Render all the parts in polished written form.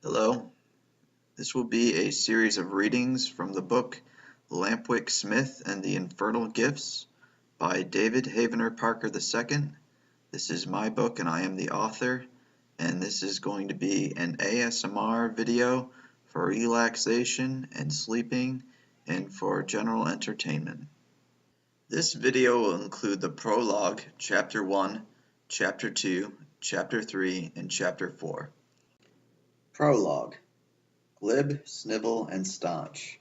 Hello, this will be a series of readings from the book Lampwick Smith and the Infernal Gifts by David Havener Parker II. This is my book and I am the author, and this is going to be an ASMR video for relaxation and sleeping and for general entertainment. This video will include the prologue, Chapter 1, Chapter 2, Chapter 3, and Chapter 4. Prologue. Glib, Snibble, and Staunch.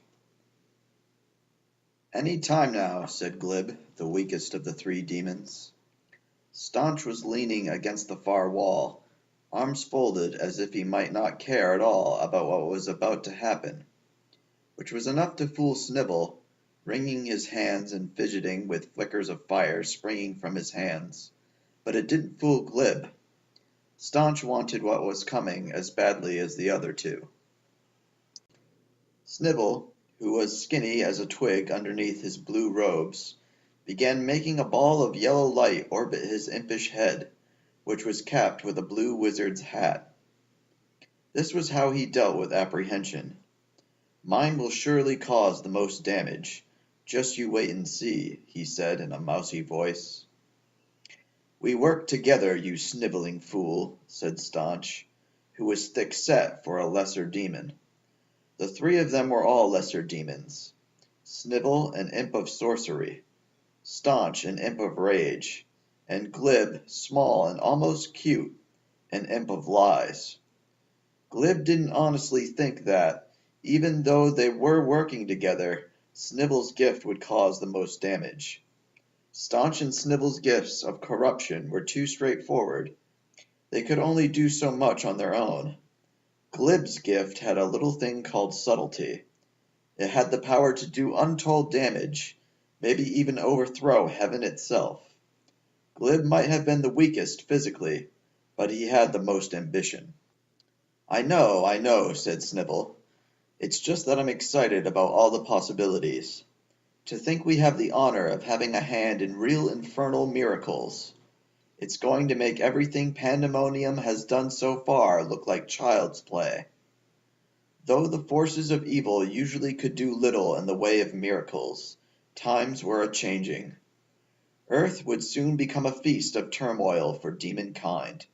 "Any time now," said Glib, the weakest of the three demons. Staunch was leaning against the far wall, arms folded as if he might not care at all about what was about to happen, which was enough to fool Snibble, wringing his hands and fidgeting with flickers of fire springing from his hands, but it didn't fool Glib. Staunch wanted what was coming as badly as the other two. Snibble, who was skinny as a twig underneath his blue robes, began making a ball of yellow light orbit his impish head, which was capped with a blue wizard's hat. This was how he dealt with apprehension. "Mine will surely cause the most damage. Just you wait and see," he said in a mousy voice. "We work together, you sniveling fool," said Staunch, who was thick-set for a lesser demon. The three of them were all lesser demons: Snibble, an imp of sorcery; Staunch, an imp of rage; and Glib, small and almost cute, an imp of lies. Glib didn't honestly think that, even though they were working together, Snibble's gift would cause the most damage. Staunch and Snibble's gifts of corruption were too straightforward. They could only do so much on their own. Glib's gift had a little thing called subtlety. It had the power to do untold damage, maybe even overthrow heaven itself. Glib might have been the weakest physically, but he had the most ambition. I know," said Snibble. "It's just that I'm excited about all the possibilities. To think we have the honor of having a hand in real infernal miracles. It's going to make everything Pandemonium has done so far look like child's play. Though the forces of evil usually could do little in the way of miracles, times were a-changing. Earth would soon become a feast of turmoil for demon kind.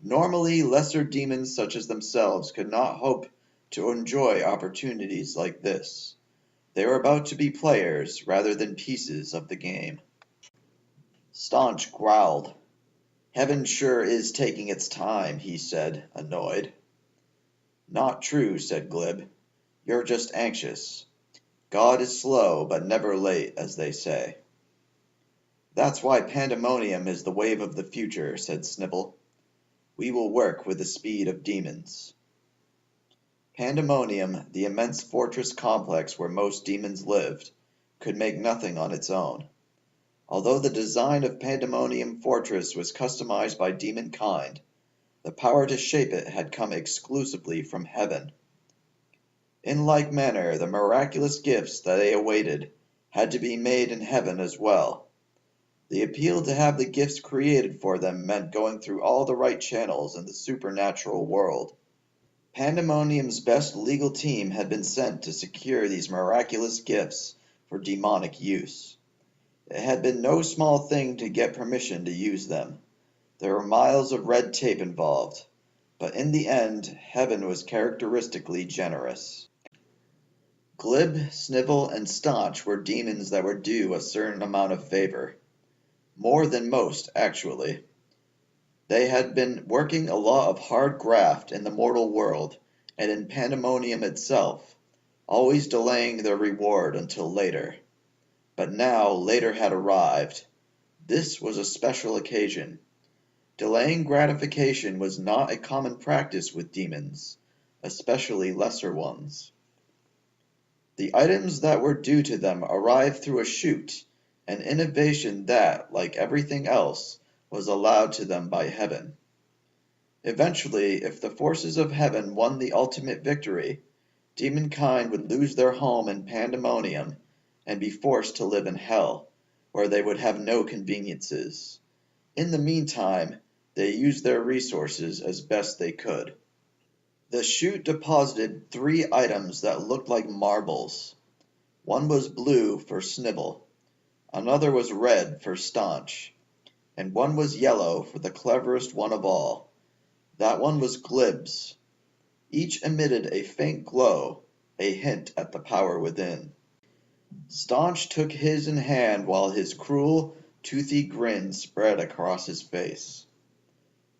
Normally, lesser demons such as themselves could not hope to enjoy opportunities like this. They were about to be players rather than pieces of the game." Staunch growled. "Heaven sure is taking its time," he said, annoyed. "Not true," said Glib. "You're just anxious. God is slow, but never late, as they say." "That's why Pandemonium is the wave of the future," said Snibble. "We will work with the speed of demons." Pandemonium, the immense fortress complex where most demons lived, could make nothing on its own. Although the design of Pandemonium Fortress was customized by demon kind, the power to shape it had come exclusively from heaven. In like manner, the miraculous gifts that they awaited had to be made in heaven as well. The appeal to have the gifts created for them meant going through all the right channels in the supernatural world. Pandemonium's best legal team had been sent to secure these miraculous gifts for demonic use. It had been no small thing to get permission to use them. There were miles of red tape involved, but in the end, heaven was characteristically generous. Glib, Snibble, and Staunch were demons that were due a certain amount of favor. More than most, actually. They had been working a lot of hard graft in the mortal world and in Pandemonium itself, always delaying their reward until later. But now later had arrived. This was a special occasion. Delaying gratification was not a common practice with demons, especially lesser ones. The items that were due to them arrived through a chute, an innovation that, like everything else, was allowed to them by heaven. Eventually, if the forces of heaven won the ultimate victory, demonkind would lose their home in Pandemonium and be forced to live in hell, where they would have no conveniences. In the meantime, they used their resources as best they could. The chute deposited 3 items that looked like marbles. One was blue for Snibble, another was red for Staunch, and one was yellow for the cleverest one of all. That one was Glib's. Each emitted a faint glow, a hint at the power within. Staunch took his in hand while his cruel, toothy grin spread across his face.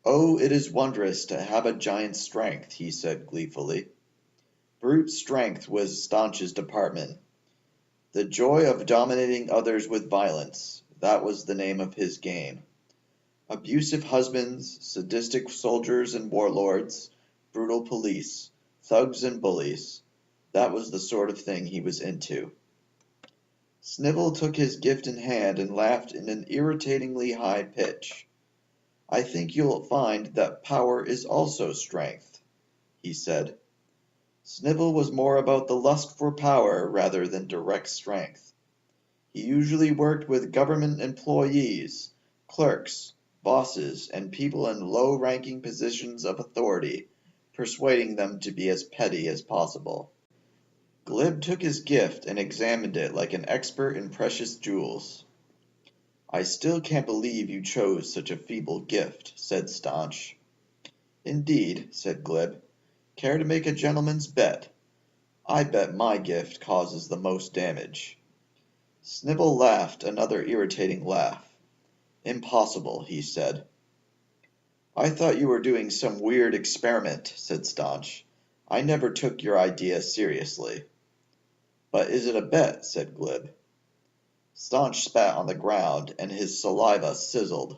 "Oh, it is wondrous to have a giant's strength," he said gleefully. Brute strength was Staunch's department. The joy of dominating others with violence, that was the name of his game. Abusive husbands, sadistic soldiers and warlords, brutal police, thugs and bullies, that was the sort of thing he was into. Snivell took his gift in hand and laughed in an irritatingly high pitch. "I think you'll find that power is also strength," he said. Snivell was more about the lust for power rather than direct strength. He usually worked with government employees, clerks, bosses, and people in low-ranking positions of authority, persuading them to be as petty as possible. Glib took his gift and examined it like an expert in precious jewels. "I still can't believe you chose such a feeble gift," said Staunch. "Indeed," said Glib. "Care to make a gentleman's bet? I bet my gift causes the most damage." Snibble laughed another irritating laugh. "Impossible," he said. "I thought you were doing some weird experiment," said Staunch. "I never took your idea seriously." "But is it a bet?" said Glib. Staunch spat on the ground, and his saliva sizzled.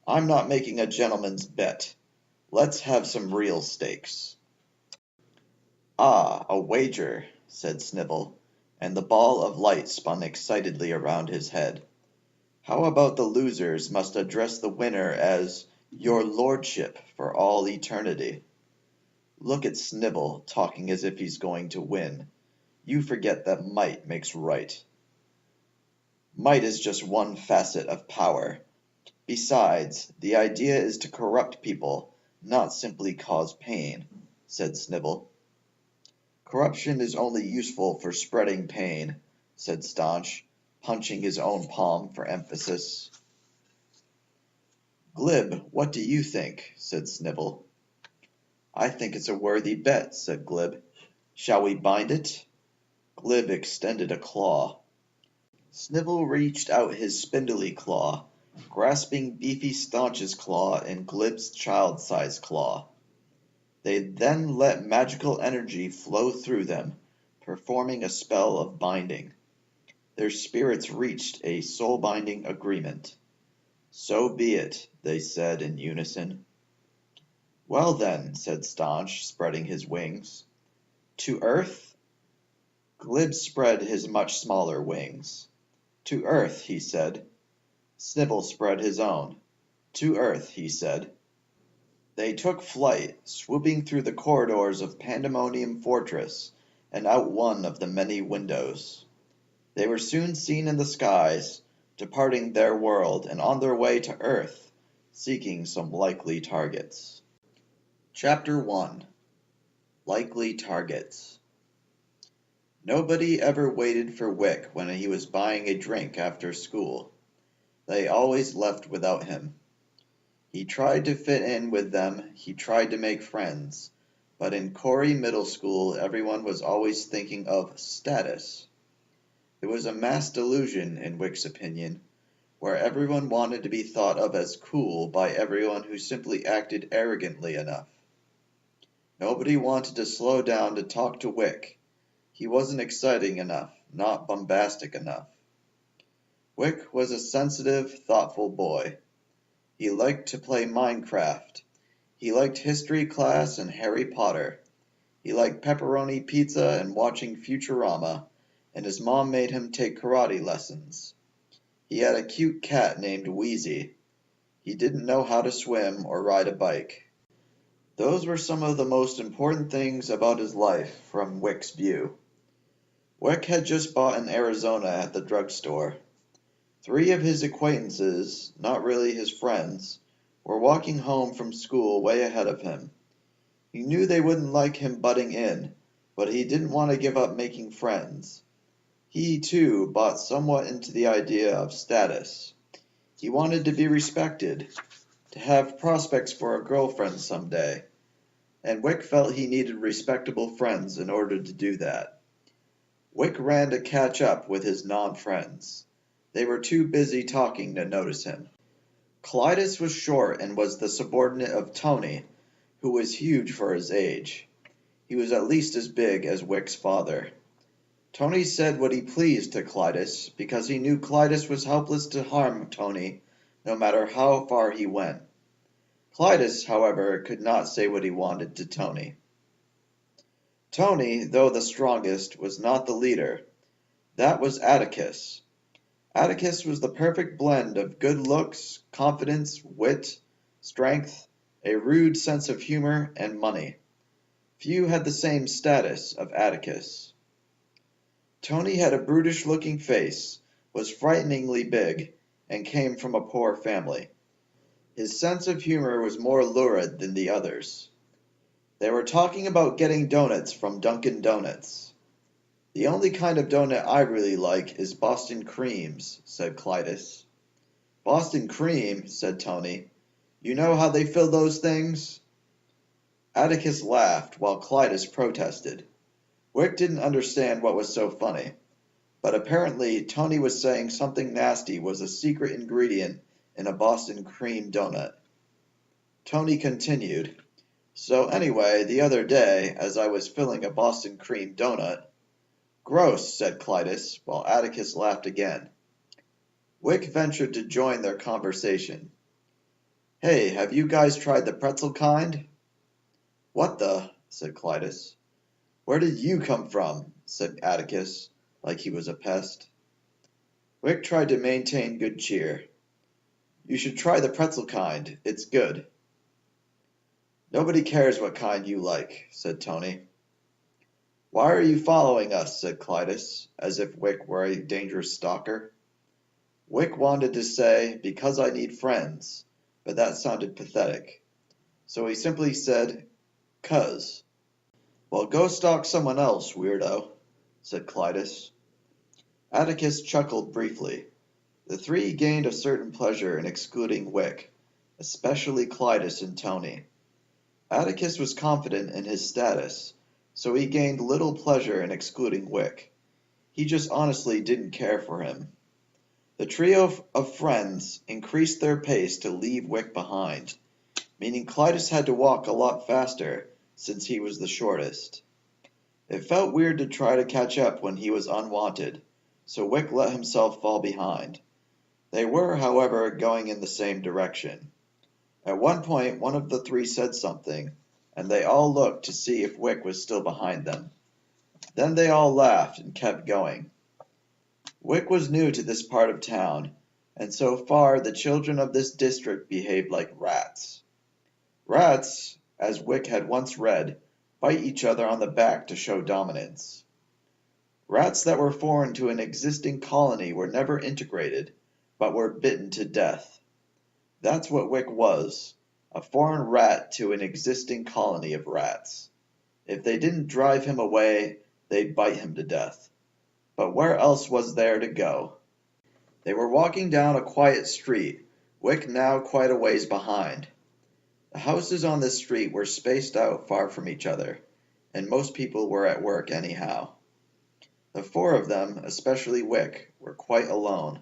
"I'm not making a gentleman's bet. Let's have some real stakes." "Ah, a wager," said Snivell, and the ball of light spun excitedly around his head. "How about the losers must address the winner as 'Your Lordship' for all eternity?" Look at Snivell, talking as if he's going to win. You forget that might makes right. Might is just one facet of power. Besides, the idea is to corrupt people, not simply cause pain," said Snivell. "Corruption is only useful for spreading pain," said Staunch, punching his own palm for emphasis. "Glib, what do you think?" said Snivell. "I think it's a worthy bet," said Glib. "Shall we bind it?" Glib extended a claw. Snivell reached out his spindly claw, grasping beefy Staunch's claw in Glib's child-sized claw. They then let magical energy flow through them, performing a spell of binding. Their spirits reached a soul-binding agreement. "So be it," they said in unison. "Well then," said Staunch, spreading his wings. "To Earth?" Glib spread his much smaller wings. "To Earth," he said. Snivell spread his own. "To Earth," he said. They took flight, swooping through the corridors of Pandemonium Fortress and out one of the many windows. They were soon seen in the skies, departing their world and on their way to Earth, seeking some likely targets. Chapter 1. Likely Targets. Nobody ever waited for Wick when he was buying a drink after school. They always left without him. He tried to fit in with them, he tried to make friends, but in Corey Middle School everyone was always thinking of status. It was a mass delusion, in Wick's opinion, where everyone wanted to be thought of as cool by everyone who simply acted arrogantly enough. Nobody wanted to slow down to talk to Wick. He wasn't exciting enough, not bombastic enough. Wick was a sensitive, thoughtful boy. He liked to play Minecraft. He liked history class and Harry Potter. He liked pepperoni pizza and watching Futurama, and his mom made him take karate lessons. He had a cute cat named Wheezy. He didn't know how to swim or ride a bike. Those were some of the most important things about his life from Wick's view. Wick had just bought an Arizona at the drugstore. 3 of his acquaintances, not really his friends, were walking home from school way ahead of him. He knew they wouldn't like him butting in, but he didn't want to give up making friends. He, too, bought somewhat into the idea of status. He wanted to be respected, to have prospects for a girlfriend someday, and Wick felt he needed respectable friends in order to do that. Wick ran to catch up with his non-friends. They were too busy talking to notice him. Clytus was short and was the subordinate of Tony, who was huge for his age. He was at least as big as Wick's father. Tony said what he pleased to Clytus because he knew Clytus was helpless to harm Tony, no matter how far he went. Clytus, however, could not say what he wanted to Tony. Tony, though the strongest, was not the leader. That was Atticus. Atticus was the perfect blend of good looks, confidence, wit, strength, a rude sense of humor, and money. Few had the same status of Atticus. Tony had a brutish-looking face, was frighteningly big, and came from a poor family. His sense of humor was more lurid than the others. They were talking about getting donuts from Dunkin' Donuts. "The only kind of donut I really like is Boston creams," said Clytus. "Boston cream," said Tony. "You know how they fill those things?" Atticus laughed, while Clytus protested. Wick didn't understand what was so funny, but apparently Tony was saying something nasty was a secret ingredient in a Boston cream donut. Tony continued, "So anyway, the other day, as I was filling a Boston cream donut—" "Gross," said Clytus, while Atticus laughed again. Wick ventured to join their conversation. "Hey, have you guys tried the pretzel kind?" "What the?" said Clytus. "Where did you come from?" said Atticus, like he was a pest. Wick tried to maintain good cheer. "You should try the pretzel kind. It's good." "Nobody cares what kind you like," said Tony. "Why are you following us?" said Clytus, as if Wick were a dangerous stalker. Wick wanted to say, "Because I need friends," but that sounded pathetic. So he simply said, "'Cause." "Well, go stalk someone else, weirdo," said Clytus. Atticus chuckled briefly. The three gained a certain pleasure in excluding Wick, especially Clytus and Tony. Atticus was confident in his status, so he gained little pleasure in excluding Wick. He just honestly didn't care for him. The trio of friends increased their pace to leave Wick behind, meaning Clytus had to walk a lot faster since he was the shortest. It felt weird to try to catch up when he was unwanted, so Wick let himself fall behind. They were, however, going in the same direction. At one point, one of the three said something, and they all looked to see if Wick was still behind them. Then they all laughed and kept going. Wick was new to this part of town, and so far the children of this district behaved like rats. Rats, as Wick had once read, bite each other on the back to show dominance. Rats that were foreign to an existing colony were never integrated, but were bitten to death. That's what Wick was, a foreign rat to an existing colony of rats. If they didn't drive him away, they'd bite him to death. But where else was there to go? They were walking down a quiet street, Wick now quite a ways behind. The houses on this street were spaced out far from each other, and most people were at work anyhow. The four of them, especially Wick, were quite alone.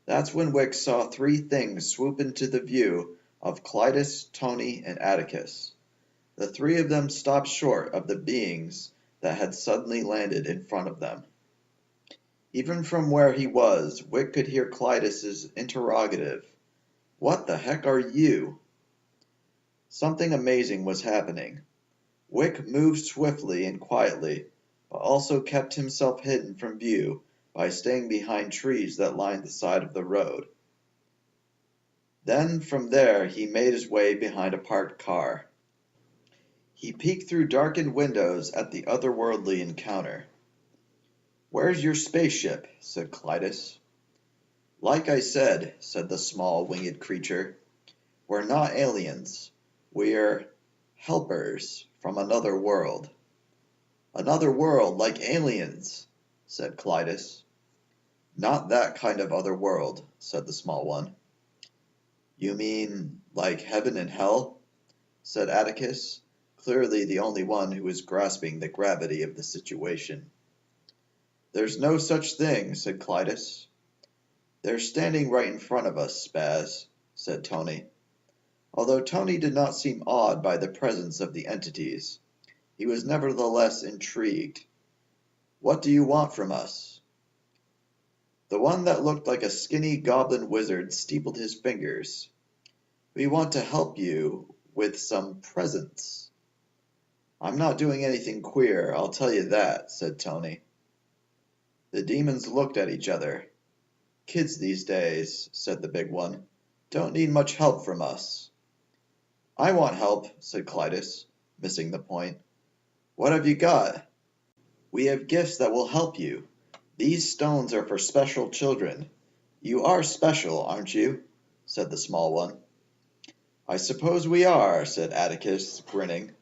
That's when Wick saw three things swoop into the view of Clytus, Tony, and Atticus. The three of them stopped short of the beings that had suddenly landed in front of them. Even from where he was, Wick could hear Clytus's interrogative, "What the heck are you?" Something amazing was happening. Wick moved swiftly and quietly, but also kept himself hidden from view by staying behind trees that lined the side of the road. Then from there he made his way behind a parked car. He peeked through darkened windows at the otherworldly encounter. "Where's your spaceship?" said Clytus. "Like I said," said the small winged creature, "we're not aliens. We're—" Helpers from another world. Another world like aliens, said Clytus. Not that kind of other world, said the small one. You mean like heaven and hell? Said Atticus, clearly the only one who was grasping the gravity of the situation. There's no such thing, said Clytus. They're standing right in front of us, Spaz, said Tony. Although Tony did not seem awed by the presence of the entities, he was nevertheless intrigued. What do you want from us? The one that looked like a skinny goblin wizard steepled his fingers. We want to help you with some presents. I'm not doing anything queer, I'll tell you that, said Tony. The demons looked at each other. Kids these days, said the big one, don't need much help from us. I want help, said Clytus, missing the point. What have you got? We have gifts that will help you. These stones are for special children. You are special, aren't you? Said the small one. I suppose we are, said Atticus, grinning.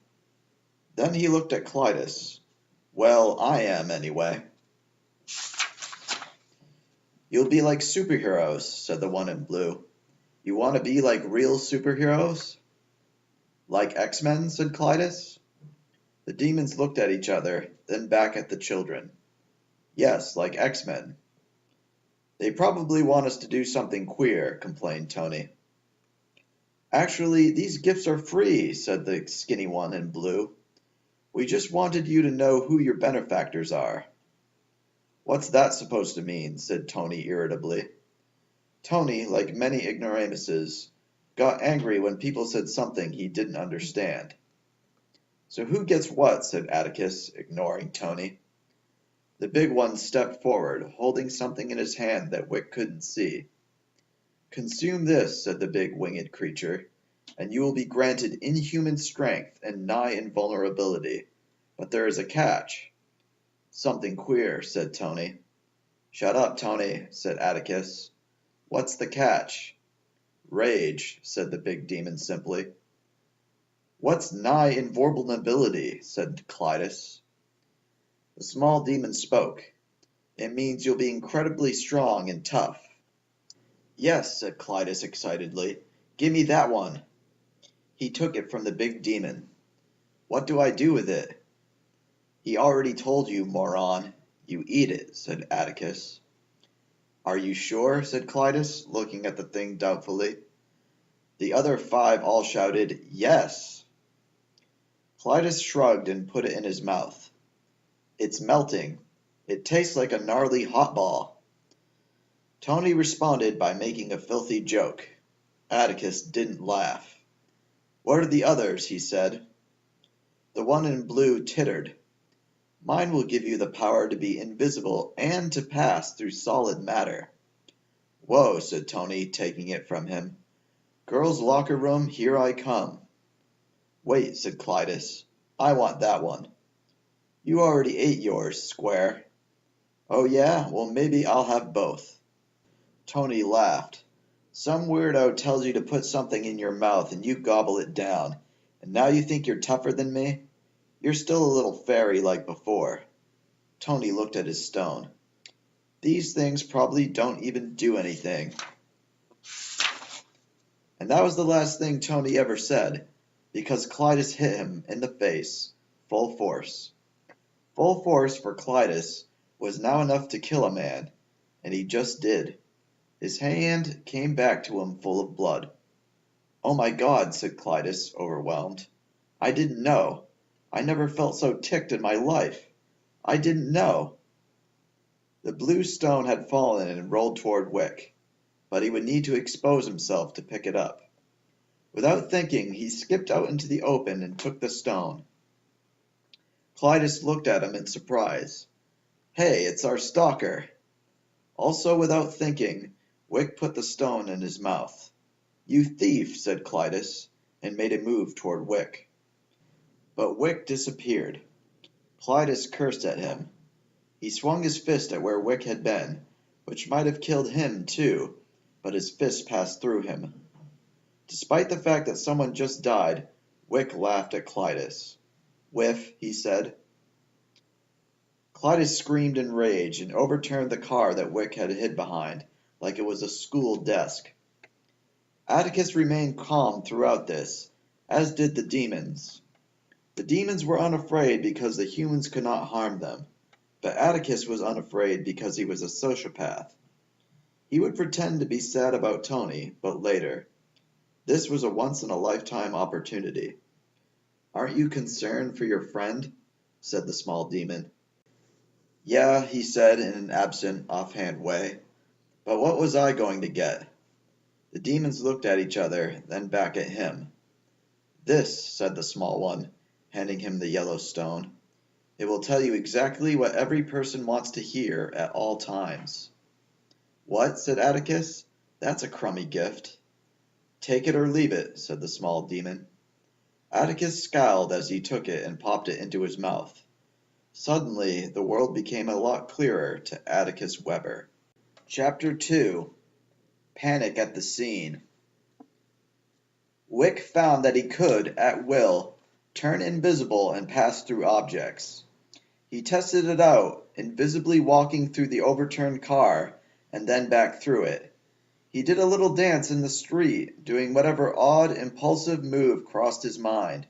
Then he looked at Clytus. Well, I am, anyway. You'll be like superheroes, said the one in blue. You want to be like real superheroes? Like X-Men, said Clytus. The demons looked at each other, then back at the children. Yes, like X-Men. They probably want us to do something queer, complained Tony. Actually, these gifts are free, said the skinny one in blue. We just wanted you to know who your benefactors are. What's that supposed to mean? Said Tony irritably. Tony, like many ignoramuses, got angry when people said something he didn't understand. So who gets what? Said Atticus, ignoring Tony. The big one stepped forward, holding something in his hand that Wick couldn't see. Consume this, said the big winged creature, and you will be granted inhuman strength and nigh invulnerability. But there is a catch. Something queer, said Tony. Shut up, Tony, said Atticus. What's the catch? Rage, said the big demon simply. What's nigh invulnerability? Said Clytus. The small demon spoke. It means you'll be incredibly strong and tough. Yes, said Clytus excitedly. Give me that one. He took it from the big demon. What do I do with it? He already told you, moron. You eat it, said Atticus. Are you sure? Said Clytus, looking at the thing doubtfully. The other 5 all shouted, Yes. Clytus shrugged and put it in his mouth. It's melting. It tastes like a gnarly hot ball. Tony responded by making a filthy joke. Atticus didn't laugh. What are the others? He said. The one in blue tittered. Mine will give you the power to be invisible and to pass through solid matter. Whoa, said Tony, taking it from him. Girls' locker room, here I come. Wait, said Clytus. I want that one. You already ate yours, Square. Oh yeah? Well, maybe I'll have both. Tony laughed. Some weirdo tells you to put something in your mouth and you gobble it down, and now you think you're tougher than me? You're still a little fairy like before. Tony looked at his stone. These things probably don't even do anything. And that was the last thing Tony ever said, because Clytus hit him in the face, full force. Full force for Clytus was now enough to kill a man, and he just did. His hand came back to him full of blood. Oh my God, said Clytus, overwhelmed. I didn't know. I never felt so ticked in my life. I didn't know. The blue stone had fallen and rolled toward Wick, but he would need to expose himself to pick it up. Without thinking, he skipped out into the open and took the stone. Clytus looked at him in surprise. Hey, it's our stalker. Also without thinking, Wick put the stone in his mouth. You thief, said Clytus, and made a move toward Wick. But Wick disappeared. Clytus cursed at him. He swung his fist at where Wick had been, which might have killed him too, but his fist passed through him. Despite the fact that someone just died, Wick laughed at Clytus. "Whiff," he said. Clytus screamed in rage and overturned the car that Wick had hid behind, like it was a school desk. Atticus remained calm throughout this, as did the demons. The demons were unafraid because the humans could not harm them, but Atticus was unafraid because he was a sociopath. He would pretend to be sad about Tony, but later. This was a once-in-a-lifetime opportunity. "Aren't you concerned for your friend?" said the small demon. "Yeah," he said in an absent, offhand way. "But what was I going to get?" The demons looked at each other, then back at him. "This," said the small one, handing him the yellow stone. "It will tell you exactly what every person wants to hear at all times." "What?" said Atticus. "That's a crummy gift." "Take it or leave it," said the small demon. Atticus scowled as he took it and popped it into his mouth. Suddenly, the world became a lot clearer to Atticus Weber. Chapter 2. Panic at the Scene. Wick found that he could, at will, turn invisible and pass through objects. He tested it out, invisibly walking through the overturned car and then back through it. He did a little dance in the street, doing whatever odd, impulsive move crossed his mind.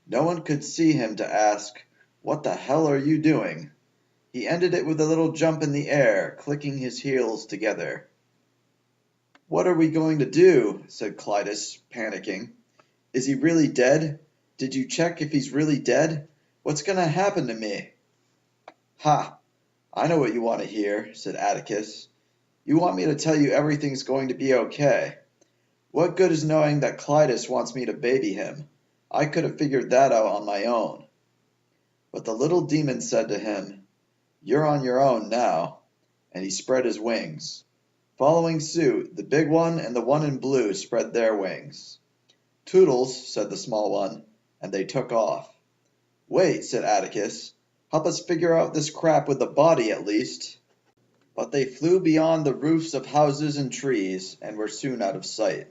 No one could see him to ask, "What the hell are you doing?" He ended it with a little jump in the air, clicking his heels together. "What are we going to do?" said Clytus, panicking. "Is he really dead? Did you check if he's really dead? What's going to happen to me?" "Ha! I know what you want to hear," said Atticus. "You want me to tell you everything's going to be okay. What good is knowing that Clytus wants me to baby him? I could have figured that out on my own." But the little demon said to him, "You're on your own now," and he spread his wings. Following suit, the big one and the one in blue spread their wings. "Toodles," said the small one, and they took off. "Wait," said Atticus. "Help us figure out this crap with the body at least." But they flew beyond the roofs of houses and trees, and were soon out of sight.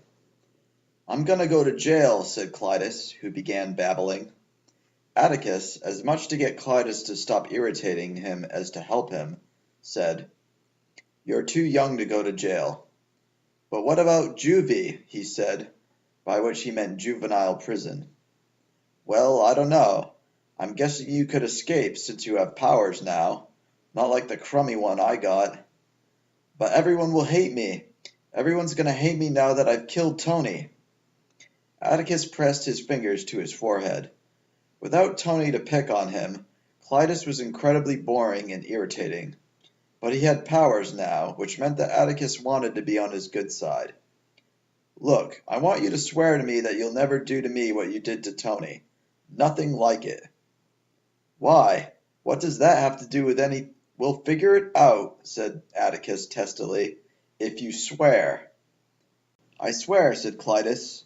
"I'm gonna go to jail," said Clytus, who began babbling. Atticus, as much to get Clytus to stop irritating him as to help him, said, "You're too young to go to jail." "But what about juvie?" he said, by which he meant juvenile prison. "Well, I don't know. I'm guessing you could escape since you have powers now. Not like the crummy one I got." "But everyone will hate me. Everyone's going to hate me now that I've killed Tony." Atticus pressed his fingers to his forehead. Without Tony to pick on him, Clytus was incredibly boring and irritating. But he had powers now, which meant that Atticus wanted to be on his good side. "Look, I want you to swear to me that you'll never do to me what you did to Tony. Nothing like it." "Why? What does that have to do with any—" "We'll figure it out," said Atticus testily, "if you swear." "I swear," said Clytus.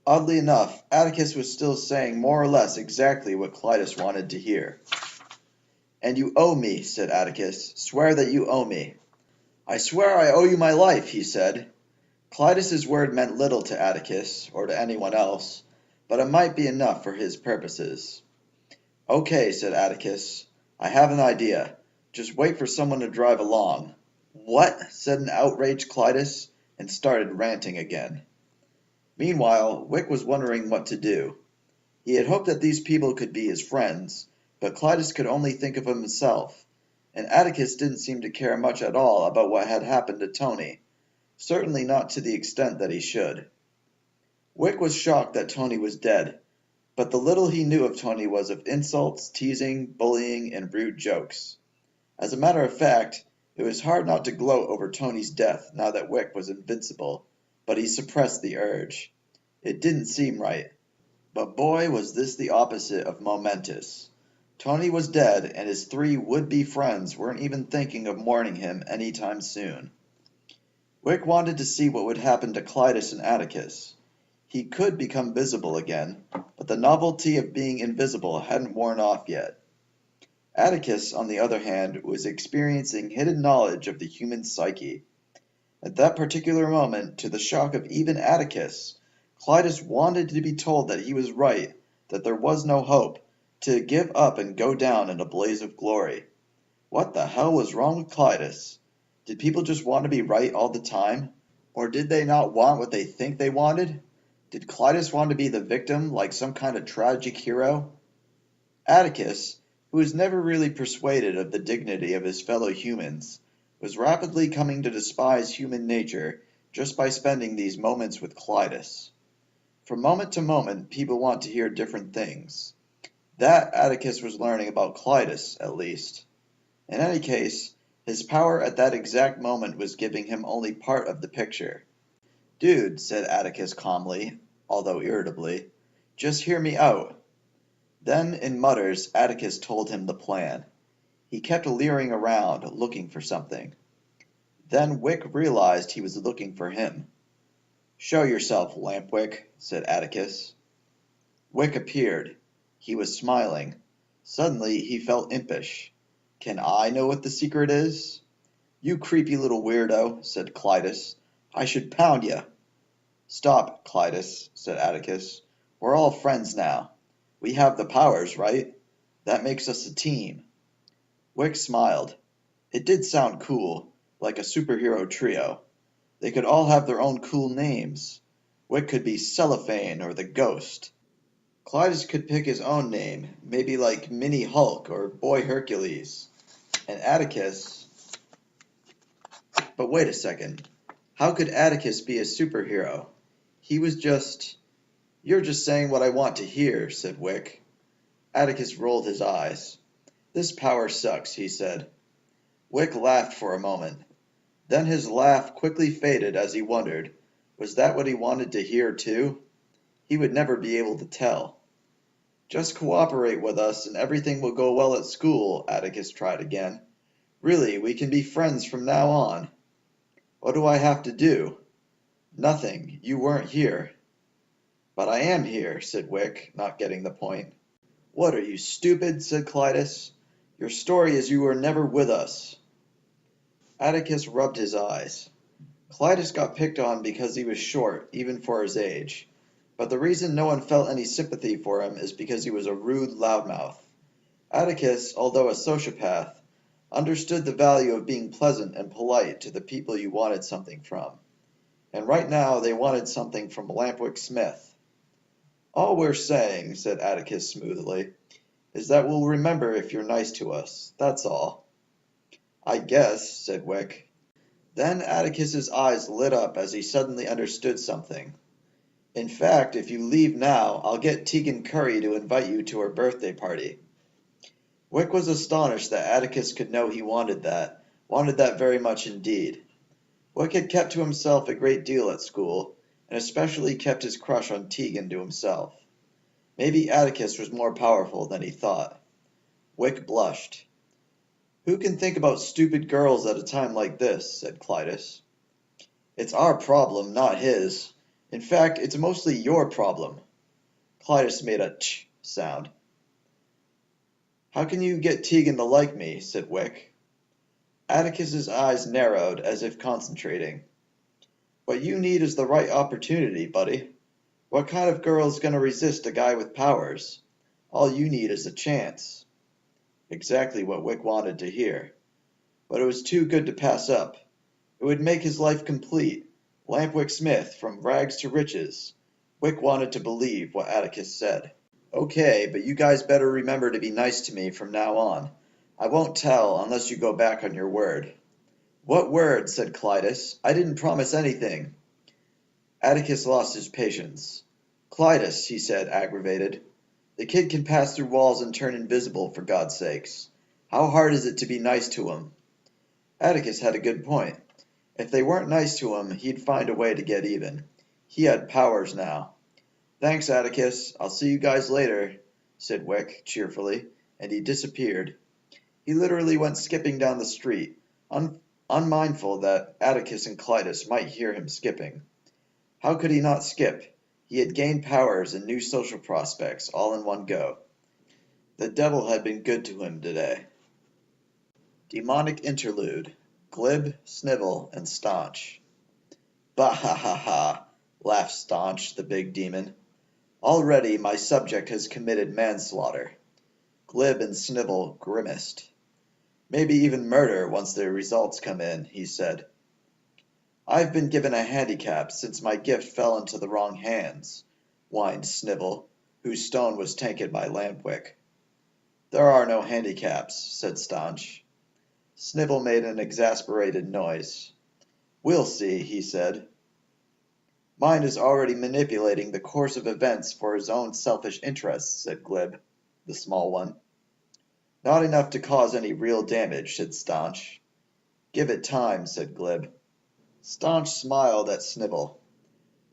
Oddly enough, Atticus was still saying more or less exactly what Clytus wanted to hear. "And you owe me," said Atticus. "Swear that you owe me." "I swear I owe you my life," he said. Clytus's word meant little to Atticus, or to anyone else, but it might be enough for his purposes. "Okay," said Atticus. "I have an idea. Just wait for someone to drive along." "What?" said an outraged Clytus, and started ranting again. Meanwhile, Wick was wondering what to do. He had hoped that these people could be his friends, but Clytus could only think of himself, and Atticus didn't seem to care much at all about what had happened to Tony, certainly not to the extent that he should. Wick was shocked that Tony was dead, but the little he knew of Tony was of insults, teasing, bullying, and rude jokes. As a matter of fact, it was hard not to gloat over Tony's death now that Wick was invincible, but he suppressed the urge. It didn't seem right. But boy, was this the opposite of momentous. Tony was dead, and his three would-be friends weren't even thinking of mourning him any time soon. Wick wanted to see what would happen to Clytus and Atticus. He could become visible again, but the novelty of being invisible hadn't worn off yet. Atticus, on the other hand, was experiencing hidden knowledge of the human psyche. At that particular moment, to the shock of even Atticus, Clytus wanted to be told that he was right, that there was no hope, to give up and go down in a blaze of glory. What the hell was wrong with Clytus? Did people just want to be right all the time? Or did they not want what they think they wanted? Did Clytus want to be the victim, like some kind of tragic hero? Atticus, who was never really persuaded of the dignity of his fellow humans, was rapidly coming to despise human nature just by spending these moments with Clytus. From moment to moment, people want to hear different things. That Atticus was learning about Clytus, at least. In any case, his power at that exact moment was giving him only part of the picture. "Dude," said Atticus calmly, although irritably, "just hear me out." Then, in mutters, Atticus told him the plan. He kept leering around, looking for something. Then Wick realized he was looking for him. "Show yourself, Lampwick," said Atticus. Wick appeared. He was smiling. Suddenly he felt impish. "Can I know what the secret is?" "You creepy little weirdo," said Clytus. "I should pound ya." "Stop, Clytus," said Atticus. "We're all friends now. We have the powers, right? That makes us a team." Wick smiled. It did sound cool, like a superhero trio. They could all have their own cool names. Wick could be Cellophane or the Ghost. Clytus could pick his own name, maybe like Mini Hulk or Boy Hercules. And Atticus... But wait a second. How could Atticus be a superhero? He was just... "You're just saying what I want to hear," said Wick. Atticus rolled his eyes. "This power sucks," he said. Wick laughed for a moment. Then his laugh quickly faded as he wondered, was that what he wanted to hear too? He would never be able to tell. "Just cooperate with us and everything will go well at school," Atticus tried again. "Really, we can be friends from now on." "What do I have to do?" "Nothing. You weren't here." "But I am here," said Wick, not getting the point. "What, are you stupid?" said Clytus. "Your story is you were never with us." Atticus rubbed his eyes. Clytus got picked on because he was short, even for his age. But the reason no one felt any sympathy for him is because he was a rude loudmouth. Atticus, although a sociopath, understood the value of being pleasant and polite to the people you wanted something from. And right now they wanted something from Lampwick Smith. "All we're saying," said Atticus smoothly, "is that we'll remember if you're nice to us. That's all." "I guess," said Wick. Then Atticus's eyes lit up as he suddenly understood something. "In fact, if you leave now, I'll get Tegan Curry to invite you to her birthday party." Wick was astonished that Atticus could know he wanted that very much indeed. Wick had kept to himself a great deal at school, and especially kept his crush on Tegan to himself. Maybe Atticus was more powerful than he thought. Wick blushed. "Who can think about stupid girls at a time like this?" said Clytus. "It's our problem, not his. In fact, it's mostly your problem." Clytus made a tch sound. "How can you get Tegan to like me?" said Wick. Atticus's eyes narrowed, as if concentrating. "What you need is the right opportunity, buddy. What kind of girl's gonna resist a guy with powers? All you need is a chance." Exactly what Wick wanted to hear. But it was too good to pass up. It would make his life complete. Lampwick Smith, from rags to riches. Wick wanted to believe what Atticus said. "Okay, but you guys better remember to be nice to me from now on. I won't tell unless you go back on your word." "What word?" said Clytus. "I didn't promise anything." Atticus lost his patience. "Clytus," he said, aggravated. "The kid can pass through walls and turn invisible, for God's sakes. How hard is it to be nice to him?" Atticus had a good point. If they weren't nice to him, he'd find a way to get even. He had powers now. "Thanks, Atticus. I'll see you guys later," said Wick cheerfully, and he disappeared. He literally went skipping down the street, unmindful that Atticus and Clytus might hear him skipping. How could he not skip? He had gained powers and new social prospects all in one go. The devil had been good to him today. Demonic interlude. Glib, snivel, and staunch. "Bah ha ha ha! laughed Staunch, the big demon. Already my subject has committed manslaughter. Glib and Snivel grimaced. Maybe even murder once the results come in, he said. I've been given a handicap since my gift fell into the wrong hands, whined Snivel, whose stone was taken by Lampwick. There are no handicaps, said Staunch. Snivel made an exasperated noise. We'll see, he said. Mine is already manipulating the course of events for his own selfish interests, said Glib, the small one. Not enough to cause any real damage, said Staunch. Give it time, said Glib. Staunch smiled at Snivel.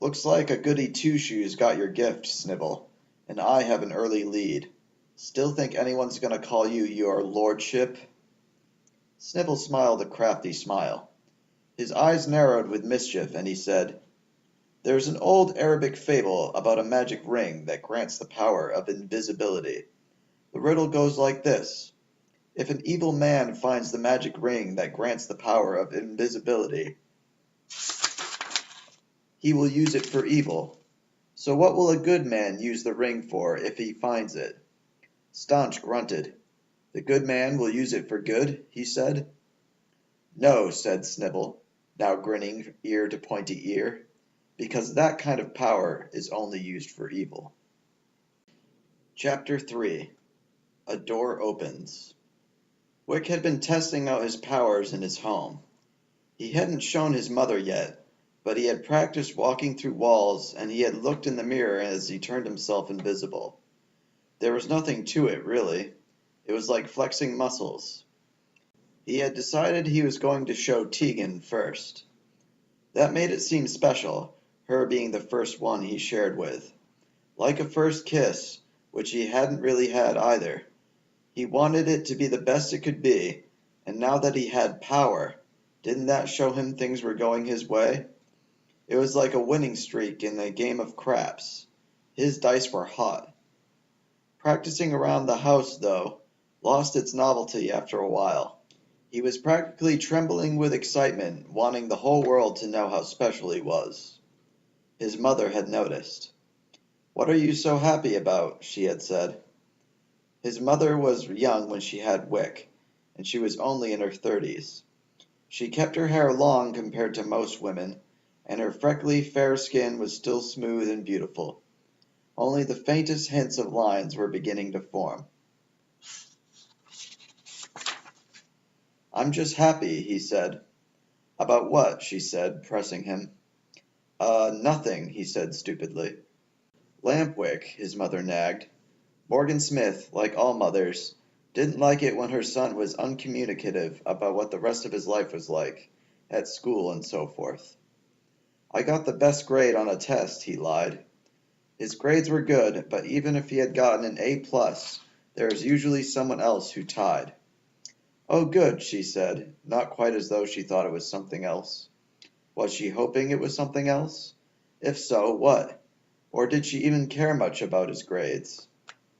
Looks like a goody two-shoes got your gift, Snivel, and I have an early lead. Still think anyone's going to call you your lordship? Snivel smiled a crafty smile. His eyes narrowed with mischief, and he said, There's an old Arabic fable about a magic ring that grants the power of invisibility. The riddle goes like this. If an evil man finds the magic ring that grants the power of invisibility, he will use it for evil. So what will a good man use the ring for if he finds it? Staunch grunted. The good man will use it for good, he said. No, said Snivel, now grinning ear to pointy ear, because that kind of power is only used for evil. Chapter 3. A Door Opens. Wick had been testing out his powers in his home. He hadn't shown his mother yet, but he had practiced walking through walls, and he had looked in the mirror as he turned himself invisible. There was nothing to it, really. It was like flexing muscles. He had decided he was going to show Tegan first. That made it seem special, her being the first one he shared with. Like a first kiss, which he hadn't really had either. He wanted it to be the best it could be, and now that he had power, didn't that show him things were going his way? It was like a winning streak in a game of craps. His dice were hot. Practicing around the house, though, lost its novelty after a while. He was practically trembling with excitement, wanting the whole world to know how special he was. His mother had noticed. What are you so happy about? She had said. His mother was young when she had Wick, and she was only in her 30s. She kept her hair long compared to most women, and her freckly, fair skin was still smooth and beautiful. Only the faintest hints of lines were beginning to form. I'm just happy, he said. About what? She said, pressing him. Nothing, he said stupidly. Lampwick, his mother nagged. Morgan Smith, like all mothers, didn't like it when her son was uncommunicative about what the rest of his life was like, at school and so forth. I got the best grade on a test, he lied. His grades were good, but even if he had gotten an A+, there was usually someone else who tied. Oh, good, she said, not quite as though she thought it was something else. Was she hoping it was something else? If so, what? Or did she even care much about his grades?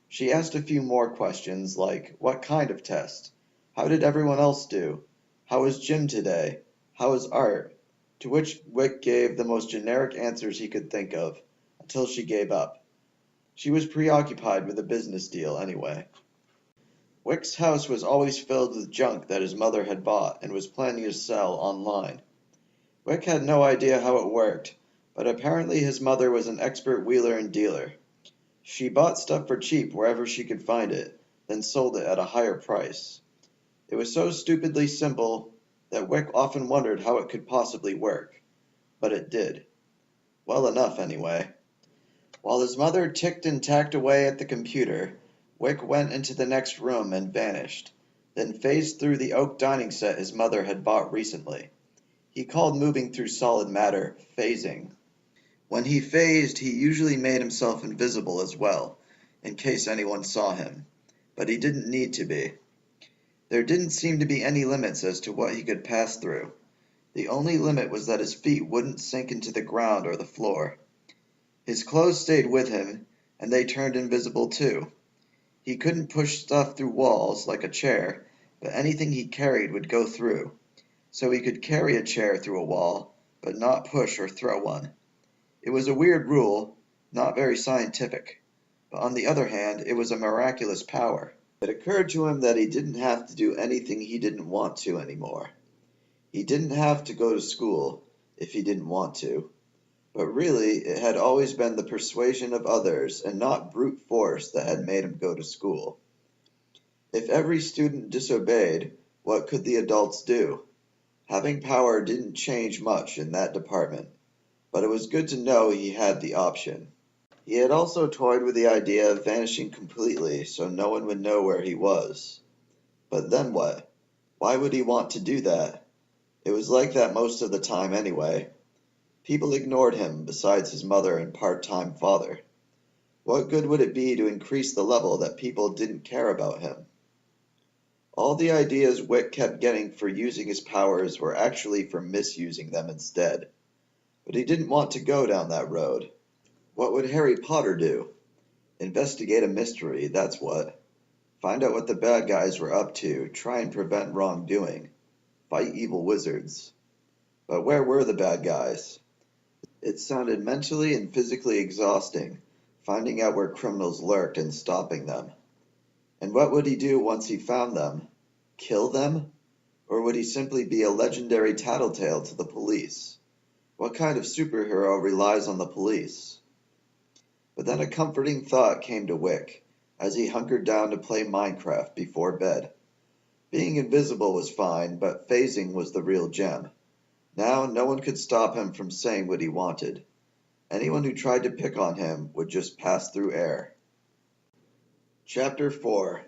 She asked a few more questions, like, what kind of test? How did everyone else do? How was gym today? How was art? To which Wick gave the most generic answers he could think of, until she gave up. She was preoccupied with a business deal, anyway. Wick's house was always filled with junk that his mother had bought and was planning to sell online. Wick had no idea how it worked, but apparently his mother was an expert wheeler and dealer. She bought stuff for cheap wherever she could find it, then sold it at a higher price. It was so stupidly simple that Wick often wondered how it could possibly work. But it did. Well enough, anyway. While his mother ticked and tacked away at the computer, Wick went into the next room and vanished, then phased through the oak dining set his mother had bought recently. He called moving through solid matter phasing. When he phased, he usually made himself invisible as well, in case anyone saw him, but he didn't need to be. There didn't seem to be any limits as to what he could pass through. The only limit was that his feet wouldn't sink into the ground or the floor. His clothes stayed with him, and they turned invisible too. He couldn't push stuff through walls like a chair, but anything he carried would go through. So he could carry a chair through a wall, but not push or throw one. It was a weird rule, not very scientific, but on the other hand, it was a miraculous power. It occurred to him that he didn't have to do anything he didn't want to anymore. He didn't have to go to school if he didn't want to, but really it had always been the persuasion of others and not brute force that had made him go to school. If every student disobeyed, what could the adults do? Having power didn't change much in that department, but it was good to know he had the option. He had also toyed with the idea of vanishing completely so no one would know where he was. But then what? Why would he want to do that? It was like that most of the time anyway. People ignored him besides his mother and part-time father. What good would it be to increase the level that people didn't care about him? All the ideas Wick kept getting for using his powers were actually for misusing them instead. But he didn't want to go down that road. What would Harry Potter do? Investigate a mystery, that's what. Find out what the bad guys were up to, try and prevent wrongdoing. Fight evil wizards. But where were the bad guys? It sounded mentally and physically exhausting, finding out where criminals lurked and stopping them. And what would he do once he found them? Kill them? Or would he simply be a legendary tattletale to the police? What kind of superhero relies on the police? But then a comforting thought came to Wick, as he hunkered down to play Minecraft before bed. Being invisible was fine, but phasing was the real gem. Now no one could stop him from saying what he wanted. Anyone who tried to pick on him would just pass through air. Chapter 4.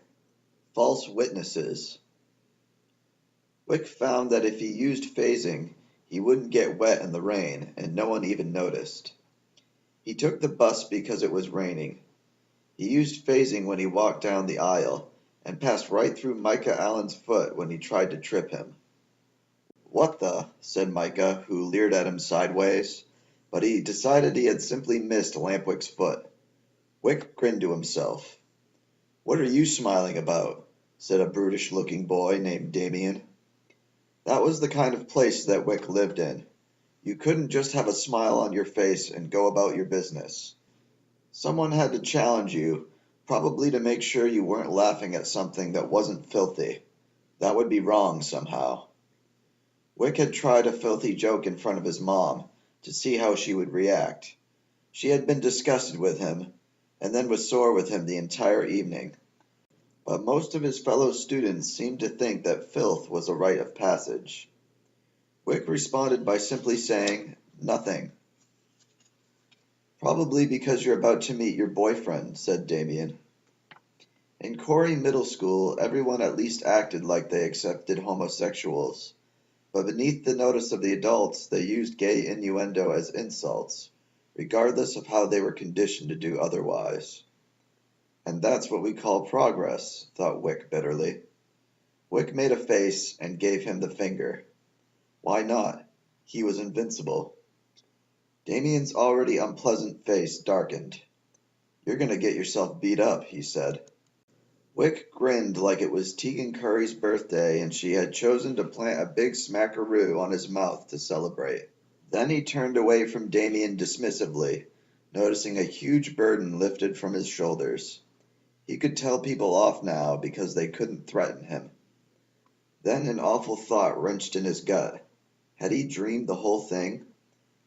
False Witnesses. Wick found that if he used phasing, he wouldn't get wet in the rain, and no one even noticed. He took the bus because it was raining. He used phasing when he walked down the aisle, and passed right through Micah Allen's foot when he tried to trip him. "What the?" said Micah, who leered at him sideways, but he decided he had simply missed Lampwick's foot. Wick grinned to himself. "What are you smiling about?" said a brutish-looking boy named Damien. That was the kind of place that Wick lived in. You couldn't just have a smile on your face and go about your business. Someone had to challenge you, probably to make sure you weren't laughing at something that wasn't filthy. That would be wrong somehow. Wick had tried a filthy joke in front of his mom, to see how she would react. She had been disgusted with him, and then was sore with him the entire evening. But most of his fellow students seemed to think that filth was a rite of passage. Wick responded by simply saying, "Nothing." "Probably because you're about to meet your boyfriend," said Damien. In Corey Middle School, everyone at least acted like they accepted homosexuals, but beneath the notice of the adults, they used gay innuendo as insults, regardless of how they were conditioned to do otherwise. And that's what we call progress, thought Wick bitterly. Wick made a face and gave him the finger. Why not? He was invincible. Damien's already unpleasant face darkened. "You're going to get yourself beat up," he said. Wick grinned like it was Tegan Curry's birthday and she had chosen to plant a big smackaroo on his mouth to celebrate. Then he turned away from Damien dismissively, noticing a huge burden lifted from his shoulders. He could tell people off now because they couldn't threaten him. Then an awful thought wrenched in his gut. Had he dreamed the whole thing?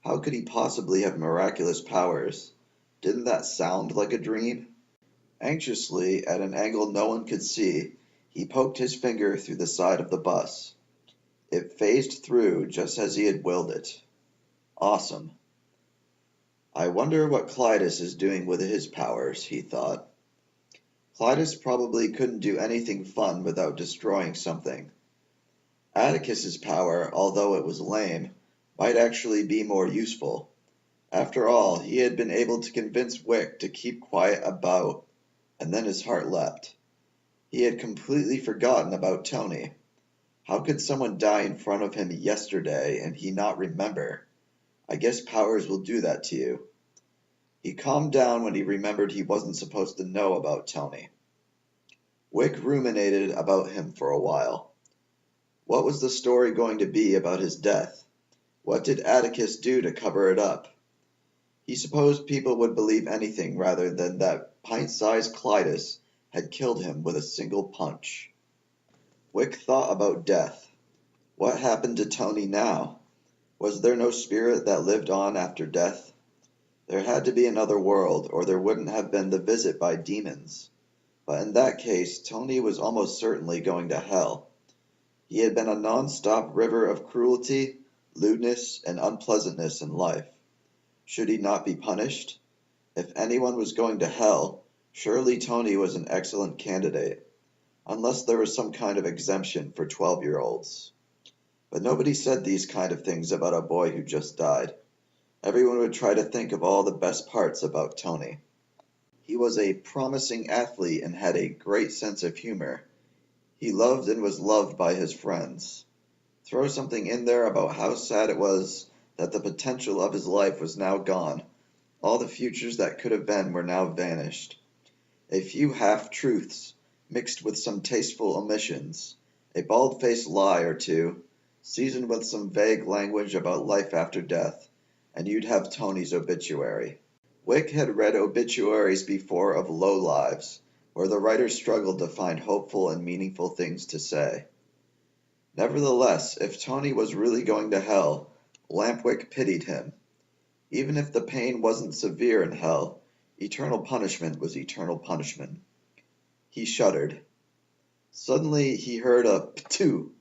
How could he possibly have miraculous powers? Didn't that sound like a dream? Anxiously, at an angle no one could see, he poked his finger through the side of the bus. It phased through just as he had willed it. Awesome. I wonder what Clytus is doing with his powers, he thought. Clytus probably couldn't do anything fun without destroying something. Atticus's power, although it was lame, might actually be more useful. After all, he had been able to convince Wick to keep quiet about, and then his heart leapt. He had completely forgotten about Tony. How could someone die in front of him yesterday and he not remember? I guess powers will do that to you. He calmed down when he remembered he wasn't supposed to know about Tony. Wick ruminated about him for a while. What was the story going to be about his death? What did Atticus do to cover it up? He supposed people would believe anything rather than that pint-sized Clytus had killed him with a single punch. Wick thought about death. What happened to Tony now? Was there no spirit that lived on after death? There had to be another world, or there wouldn't have been the visit by demons. But in that case, Tony was almost certainly going to hell. He had been a non-stop river of cruelty, lewdness, and unpleasantness in life. Should he not be punished? If anyone was going to hell, surely Tony was an excellent candidate, unless there was some kind of exemption for 12-year-olds. But nobody said these kind of things about a boy who just died. Everyone would try to think of all the best parts about Tony. He was a promising athlete and had a great sense of humor. He loved and was loved by his friends. Throw something in there about how sad it was that the potential of his life was now gone. All the futures that could have been were now vanished. A few half-truths, mixed with some tasteful omissions, a bald-faced lie or two, seasoned with some vague language about life after death, and you'd have Tony's obituary. Wick had read obituaries before of low lives, where the writers struggled to find hopeful and meaningful things to say. Nevertheless, if Tony was really going to hell, Lampwick pitied him. Even if the pain wasn't severe in hell, eternal punishment was eternal punishment. He shuddered. Suddenly he heard a ptoo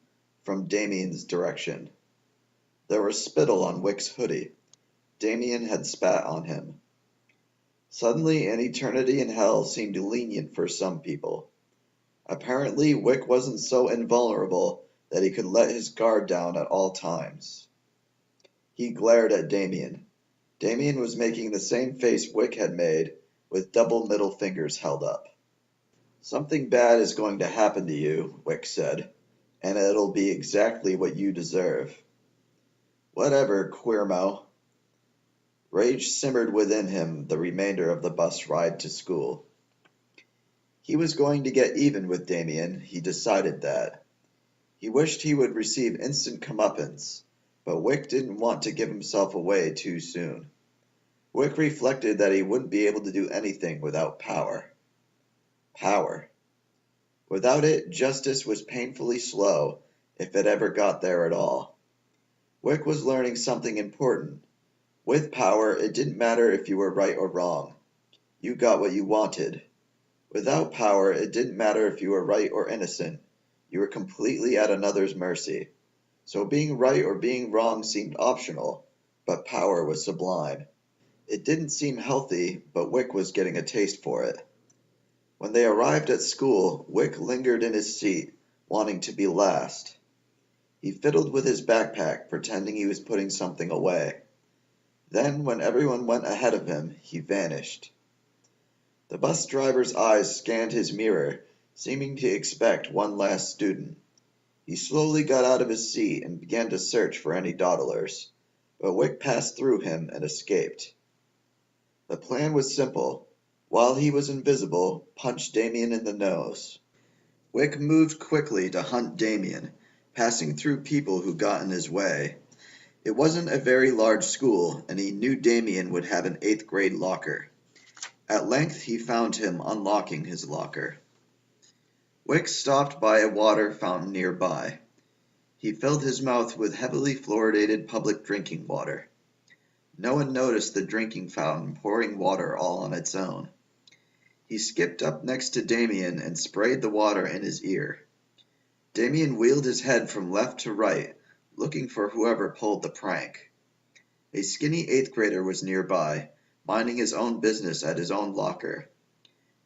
from Damien's direction. There was spittle on Wick's hoodie. Damien had spat on him. Suddenly an eternity in hell seemed lenient for some people. Apparently Wick wasn't so invulnerable that he could let his guard down at all times. He glared at Damien. Damien was making the same face Wick had made, with double middle fingers held up. "Something bad is going to happen to you," Wick said, "and it'll be exactly what you deserve." "Whatever, Queermo." Rage simmered within him the remainder of the bus ride to school. He was going to get even with Damien, he decided that. He wished he would receive instant comeuppance, but Wick didn't want to give himself away too soon. Wick reflected that he wouldn't be able to do anything without power. Power. Without it, justice was painfully slow, if it ever got there at all. Wick was learning something important. With power, it didn't matter if you were right or wrong. You got what you wanted. Without power, it didn't matter if you were right or innocent. You were completely at another's mercy. So being right or being wrong seemed optional, but power was sublime. It didn't seem healthy, but Wick was getting a taste for it. When they arrived at school, Wick lingered in his seat, wanting to be last. He fiddled with his backpack, pretending he was putting something away. Then, when everyone went ahead of him, he vanished. The bus driver's eyes scanned his mirror, seeming to expect one last student. He slowly got out of his seat and began to search for any dawdlers, but Wick passed through him and escaped. The plan was simple. While he was invisible, punch Damien in the nose. Wick moved quickly to hunt Damien, passing through people who got in his way. It wasn't a very large school, and he knew Damien would have an 8th grade locker. At length he found him unlocking his locker. Wick stopped by a water fountain nearby. He filled his mouth with heavily fluoridated public drinking water. No one noticed the drinking fountain pouring water all on its own. He skipped up next to Damien and sprayed the water in his ear. Damien wheeled his head from left to right, looking for whoever pulled the prank. A skinny 8th grader was nearby, minding his own business at his own locker.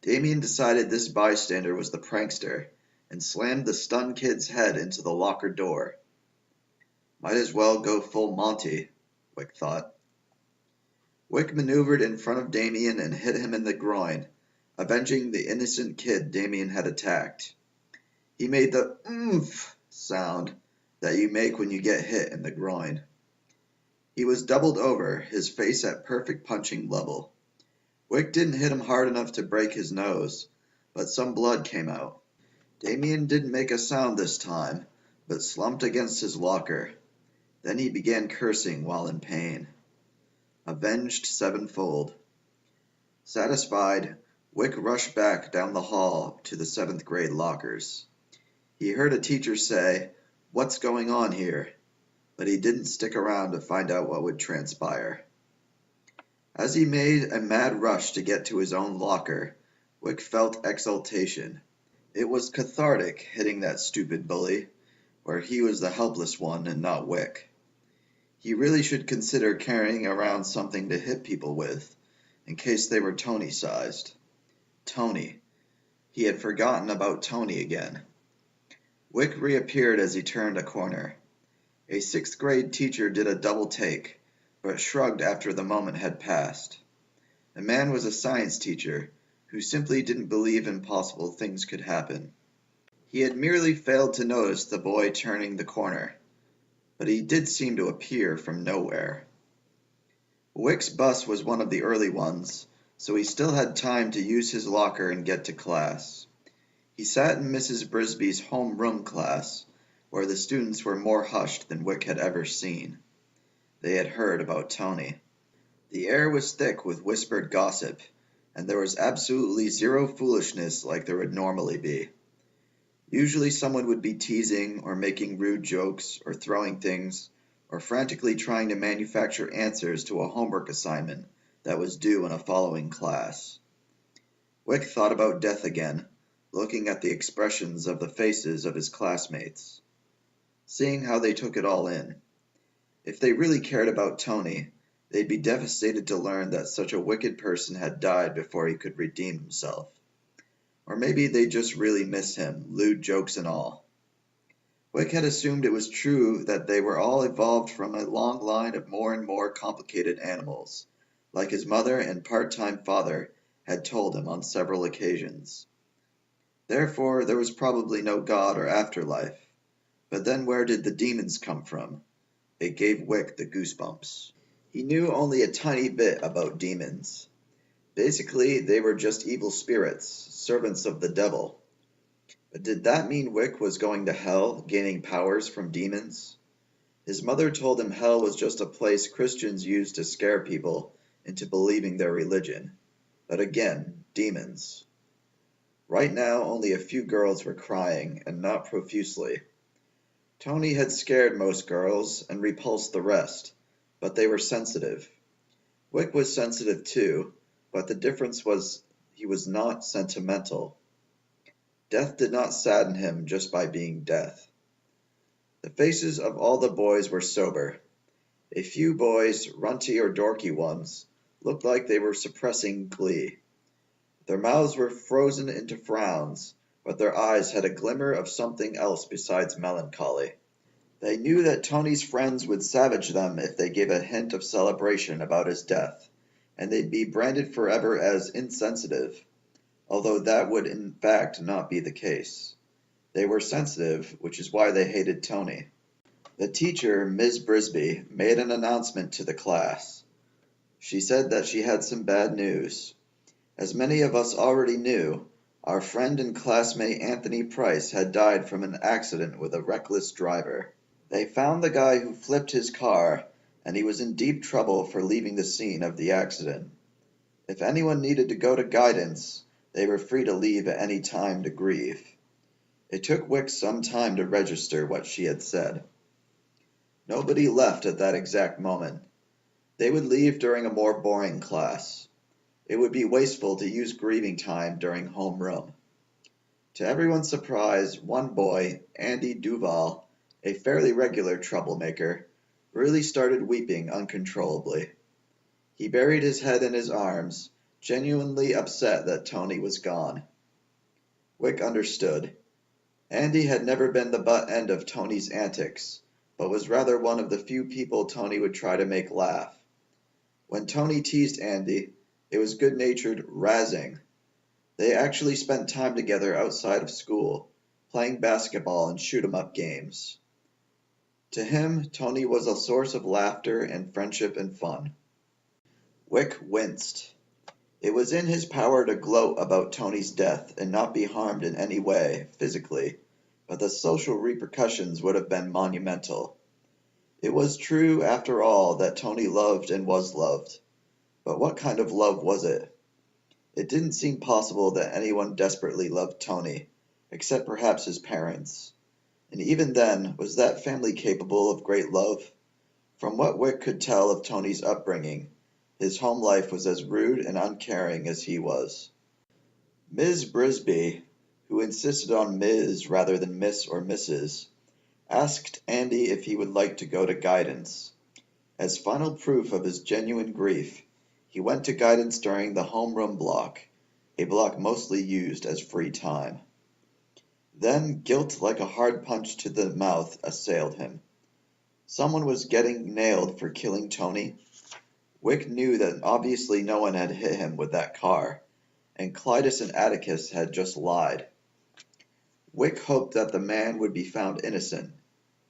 Damien decided this bystander was the prankster, and slammed the stunned kid's head into the locker door. Might as well go full Monty, Wick thought. Wick maneuvered in front of Damien and hit him in the groin, avenging the innocent kid Damien had attacked. He made the "oomph" sound that you make when you get hit in the groin. He was doubled over, his face at perfect punching level. Wick didn't hit him hard enough to break his nose, but some blood came out. Damien didn't make a sound this time, but slumped against his locker. Then he began cursing while in pain. avenged sevenfold. Satisfied, Wick rushed back down the hall to the seventh grade lockers. He heard a teacher say, "What's going on here?" But he didn't stick around to find out what would transpire. As he made a mad rush to get to his own locker, Wick felt exultation. It was cathartic hitting that stupid bully, where he was the helpless one and not Wick. He really should consider carrying around something to hit people with, in case they were Tony-sized. Tony. He had forgotten about Tony again. Wick reappeared as he turned a corner. A sixth-grade teacher did a double take, but shrugged after the moment had passed. The man was a science teacher who simply didn't believe impossible things could happen. He had merely failed to notice the boy turning the corner, but he did seem to appear from nowhere. Wick's bus was one of the early ones, so he still had time to use his locker and get to class. He sat in Mrs. Brisby's homeroom class, where the students were more hushed than Wick had ever seen. They had heard about Tony. The air was thick with whispered gossip, and there was absolutely zero foolishness like there would normally be. Usually someone would be teasing or making rude jokes or throwing things or frantically trying to manufacture answers to a homework assignment that was due in a following class. Wick thought about death again, looking at the expressions of the faces of his classmates, seeing how they took it all in. If they really cared about Tony, they'd be devastated to learn that such a wicked person had died before he could redeem himself. Or maybe they just really miss him, lewd jokes and all. Wick had assumed it was true that they were all evolved from a long line of more and more complicated animals, like his mother and part-time father had told him on several occasions. Therefore, there was probably no God or afterlife. But then where did the demons come from? It gave Wick the goosebumps. He knew only a tiny bit about demons. Basically, they were just evil spirits, servants of the devil. But did that mean Wick was going to hell, gaining powers from demons? His mother told him hell was just a place Christians used to scare people into believing their religion. But again, demons. Right now, only a few girls were crying, and not profusely. Tony had scared most girls and repulsed the rest, but they were sensitive. Wick was sensitive too, but the difference was he was not sentimental. Death did not sadden him just by being death. The faces of all the boys were sober. A few boys, runty or dorky ones, looked like they were suppressing glee. Their mouths were frozen into frowns, but their eyes had a glimmer of something else besides melancholy. They knew that Tony's friends would savage them if they gave a hint of celebration about his death, and they'd be branded forever as insensitive, although that would in fact not be the case. They were sensitive, which is why they hated Tony. The teacher, Ms. Brisby, made an announcement to the class. She said that she had some bad news. As many of us already knew, our friend and classmate Anthony Price had died from an accident with a reckless driver. They found the guy who flipped his car, and he was in deep trouble for leaving the scene of the accident. If anyone needed to go to guidance, they were free to leave at any time to grieve. It took Wick some time to register what she had said. Nobody left at that exact moment. They would leave during a more boring class. It would be wasteful to use grieving time during homeroom. To everyone's surprise, one boy, Andy Duval, a fairly regular troublemaker, really started weeping uncontrollably. He buried his head in his arms, genuinely upset that Tony was gone. Wick understood. Andy had never been the butt end of Tony's antics, but was rather one of the few people Tony would try to make laugh. When Tony teased Andy, it was good-natured razzing. They actually spent time together outside of school, playing basketball and shoot-'em-up games. To him, Tony was a source of laughter and friendship and fun. Wick winced. It was in his power to gloat about Tony's death and not be harmed in any way, physically, but the social repercussions would have been monumental. It was true, after all, that Tony loved and was loved. But what kind of love was it? It didn't seem possible that anyone desperately loved Tony, except perhaps his parents. And even then, was that family capable of great love? From what Wick could tell of Tony's upbringing, his home life was as rude and uncaring as he was. Ms. Brisby, who insisted on Ms. rather than Miss or Mrs., asked Andy if he would like to go to guidance. As final proof of his genuine grief, he went to guidance during the homeroom block, a block mostly used as free time. Then guilt like a hard punch to the mouth assailed him. Someone was getting nailed for killing Tony. Wick knew that obviously no one had hit him with that car, and Clytus and Atticus had just lied. Wick hoped that the man would be found innocent.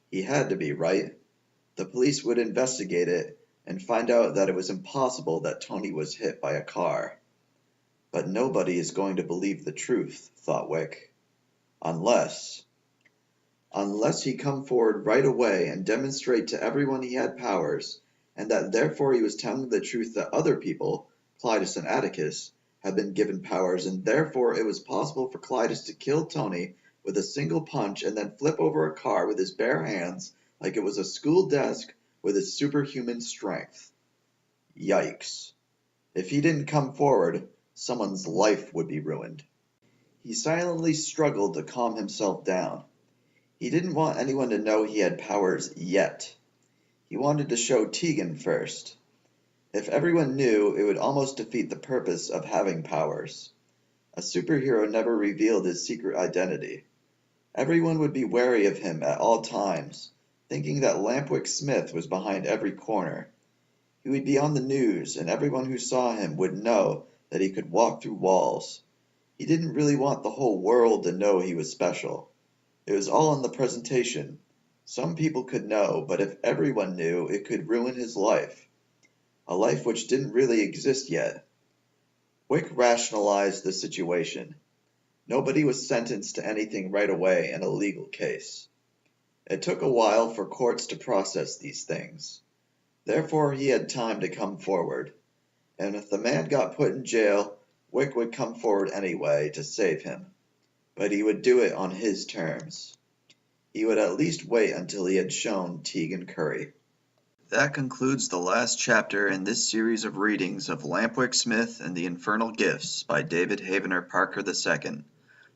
He had to be, right? The police would investigate it and find out that it was impossible that Tony was hit by a car. But nobody is going to believe the truth, thought Wick. Unless he come forward right away and demonstrate to everyone he had powers, and that therefore he was telling the truth that other people, Clytus and Atticus, had been given powers, and therefore it was possible for Clytus to kill Tony with a single punch and then flip over a car with his bare hands like it was a school desk with his superhuman strength. Yikes. If he didn't come forward, someone's life would be ruined. He silently struggled to calm himself down. He didn't want anyone to know he had powers yet. He wanted to show Tegan first. If everyone knew, it would almost defeat the purpose of having powers. A superhero never revealed his secret identity. Everyone would be wary of him at all times, thinking that Lampwick Smith was behind every corner. He would be on the news, and everyone who saw him would know that he could walk through walls. He didn't really want the whole world to know he was special. It was all in the presentation. Some people could know, but if everyone knew, it could ruin his life. A life which didn't really exist yet. Wick rationalized the situation. Nobody was sentenced to anything right away in a legal case. It took a while for courts to process these things. Therefore he had time to come forward. And if the man got put in jail, Wick would come forward anyway to save him. But he would do it on his terms. He would at least wait until he had shown Tegan Curry. That concludes the last chapter in this series of readings of Lampwick Smith and the Infernal Gifts by David Havener Parker II.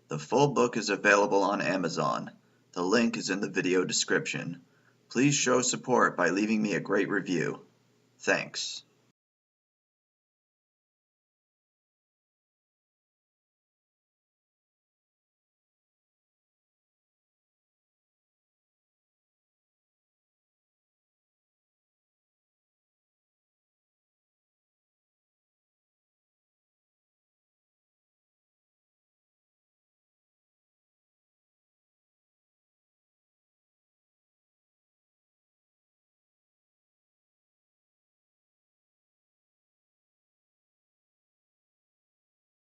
The full book is available on Amazon. The link is in the video description. Please show support by leaving me a great review. Thanks.